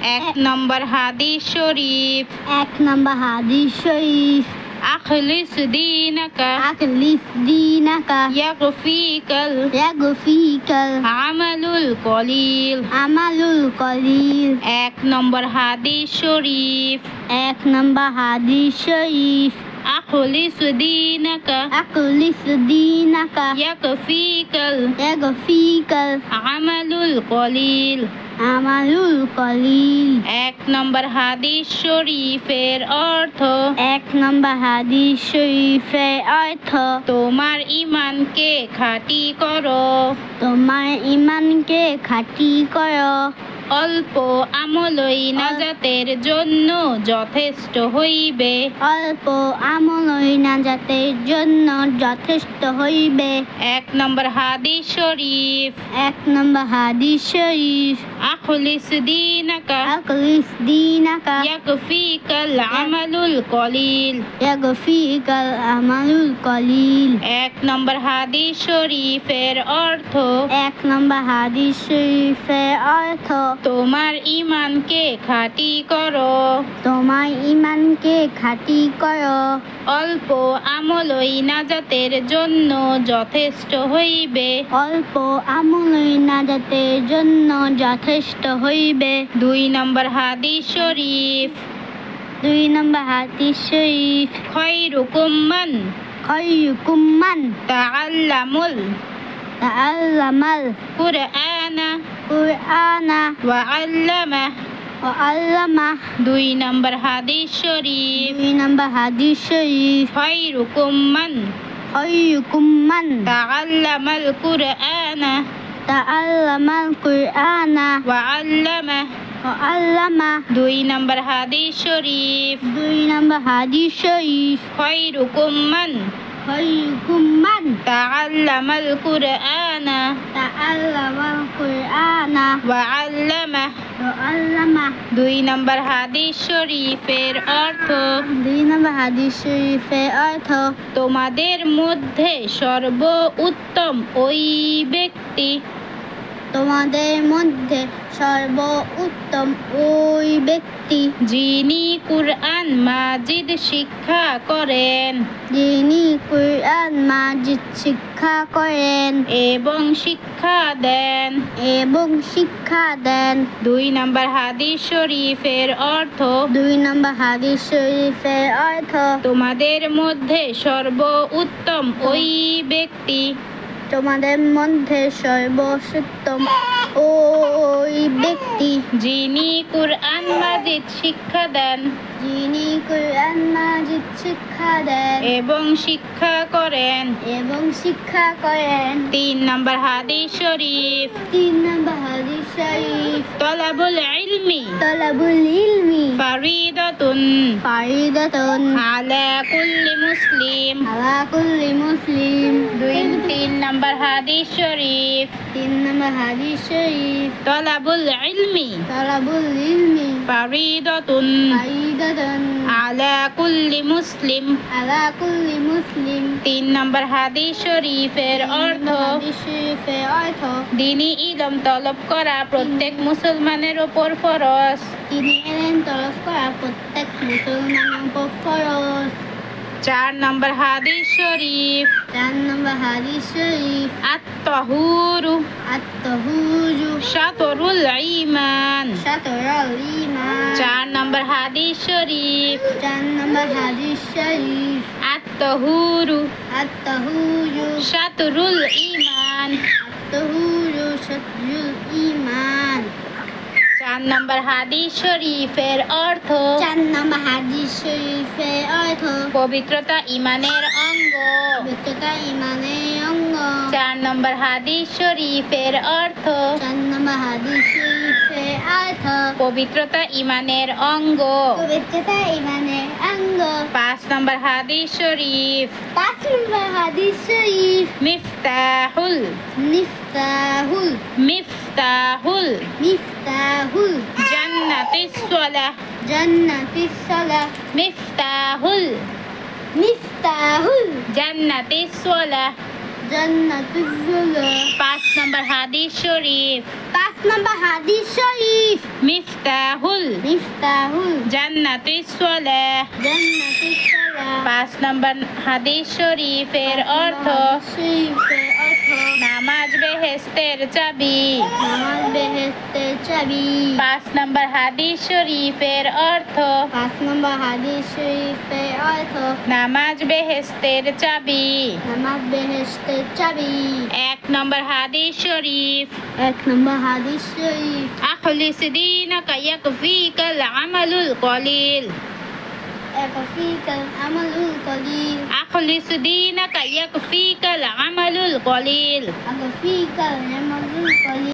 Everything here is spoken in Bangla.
এক নম্বর হাদিস শরীফ। এক নম্বর হাদিস শরীফ। আখলিস দীনাকা আকলিস দীনাকা ইয়াগফিকাল ইয়াগফিকাল আমালুল কলিল। আমালুল কলিল। এক নম্বর হাদিস শরীফ। এক নম্বর হাদিস শরীফ। আখলিস দীনাকা আকলিস দীনাকা ইয়াগফিকাল ইয়াগফিকাল আমালুল কলিল। আমালুল কলিল। এক নম্বর হাদিস শরীফের অর্থ। এক নম্বর হাদিস শরীফের অর্থ তোমার ঈমানকে খাঁটি করো। তোমার ঈমানকে খাঁটি করো। অল্প আমলই নাজাতের জন্য যথেষ্ট হইবে। অল্প আমলই নাজাতের জন্য যথেষ্ট হইবে। এক নম্বর হাদিস শরীফ। এক নম্বর হাদিস শরীফ। আখলিস দীনাকা আকলিস দীনাকা ইয়াকফিকাল আমালুল কলিল। ইয়াগফিকাল আমালুল কলিল। এক নম্বর হাদিস শরীফের অর্থ। এক নম্বর হাদিস শরীফের অর্থ তোমার ঈমানকে খাঁটি করো। তোমার ঈমানকে খাঁটি করো। অল্প আমলই নাজাতের জন্য যথেষ্ট হইবে। অল্প আমলই নাজাতের জন্য যথেষ্ট হইবে। দুই নম্বর হাদিস শরীফ। দুই নম্বর হাদিস শরীফ। খায়রুকুম মান খায়রুকুম মান তাআল্লামুল তাআল্লামাল কুরআনা কুরআনা ওয়া আল্লামাহ। ওয়া আল্লামাহ। দুই নম্বর হাদিস শরীফ। দুই নম্বর হাদিস শরীফ। খায়রুকুম মান খায়রুকুম মান তাআল্লামাল কুরআনা তাআল্লামাল কুরআনা ওয়া আল্লামাহ। ওয়া আল্লামাহ। দুই নম্বর হাদিস শরীফ। দুই নম্বর হাদিস শরীফ। খায়রুকুম মান খায়রুকুম মান তাআল্লামাল কুরআনা তাআল্লামাল কুরআনা ওয়া আল্লামাহ। ওয়া আল্লামাহ। দুই নম্বর হাদিস শরীফের অর্থ। দুই নম্বর হাদিস শরীফের অর্থ তোমাদের মধ্যে সর্বোত্তম ওই ব্যক্তি। তোমাদের মধ্যে সর্বোত্তম ওই ব্যক্তি যিনি কুরআন মাজিদ শিক্ষা করেন। যিনি কুরআন মাজিদ শিক্ষা করেন এবং শিক্ষা দেন। এবং শিক্ষা দেন। দুই নম্বর হাদিস শরীফের অর্থ। দুই নম্বর হাদিস শরীফের অর্থ তোমাদের মধ্যে সর্বোত্তম ওই ব্যক্তি। তোমাদের মধ্যে সর্বোত্তম ওই ব্যক্তি যিনি কুরআন মাজিদ শিক্ষা দেন। যিনি কুরআন মাজিদ শিক্ষা দেন এবং শিক্ষা করেন। এবং শিক্ষা করেন। তিন নম্বর হাদিস শরীফ। তিন নম্বর হাদিস শরীফ। তলাবুল ইলমি তলাবুল ইলমি ফারিদাতুন ফারিদাতুন আলা কুল্লি মুসলিম। আলা কুল্লি মুসলিম। তিন নম্বর হাদিস শরীফ। তিন নম্বর হাদিস শরীফ। তলাবুল ইলমি তলাবুল ইলমি ফারিদাতুন ফারিদাতুন আলা কুল্লি মুসলিম। আলা কুল্লি মুসলিম। তিন নম্বর হাদিস শরীফের অর্থ। হাদিস শরীফের অর্থ দ্বীনি ইলম তলব করা প্রত্যেক মুসলমানের উপর ফরজ। তিনি এলেন তলব করা প্রত্যেক মুসলমানের উপর ফরজ। চার নম্বর হাদিস শরীফ। চার নম্বর হাদিস শরীফ। আত-তাহুরু আত-তাহুরু শাতরুল ঈমান। শাতরুল ঈমান। চার নম্বর হাদিস শরীফ। চার নম্বর হাদিস শরীফ। আত-তাহুরু আত-তাহুরু শাতরুল ঈমান। আত-তাহুরু শাতরুল ঈমান। চার নম্বর হাদিস শরীফের অর্থ। চার নম্বর হাদিস শরীফের অর্থ পবিত্রতা ঈমানের অঙ্গ। পবিত্রতা ঈমানের অঙ্গ। চার নম্বর হাদিস শরীফের অর্থ। চার নম্বর হাদিস শরীফের অর্থ পবিত্রতা ঈমানের অঙ্গ। পবিত্রতা ঈমানের অঙ্গ। পাঁচ নম্বর হাদিস শরীফ। পাঁচ নম্বর হাদিস শরীফ। মিফতাহুল মিফতাহুল মিফতাহুল মিফতাহুল জান্নাতিস সালাহ। জান্নাতিস সালাহ। মিফতাহুল মিফতাহুল জান্নাতিস সালাহ। জান্নাতুল সালাহ। পাঁচ নম্বর হাদিস শরীফ। পাঁচ নম্বর হাদিস শরীফ মিফতাহুল মিফতাহুল জান্নাতিস সালাহ। জান্নাতিস সালাহ। 5 নম্বর হাদিস শরীফের অর্থ শরীফের অর্থ নামাজ বেহেশতের চাবি। নামাজ বেহেশতের চাবি। 5 নম্বর হাদিস শরীফের অর্থ 5 নম্বর হাদিস শরীফের অর্থ নামাজ বেহেশতের চাবি। নামাজ বেহেশতের চাবি। 1 নম্বর হাদিস শরীফ 1 নম্বর হাদিস শরীফ আখলিস দীনাকা ইয়াকফিকাল আমালুল কলিল। ইয়াকফিকাল আমালুল কলিল। আখলিস দীনাকা ইয়াকফিকাল আমালুল কলিল। ইয়াকফিকাল আমালুল কলিল।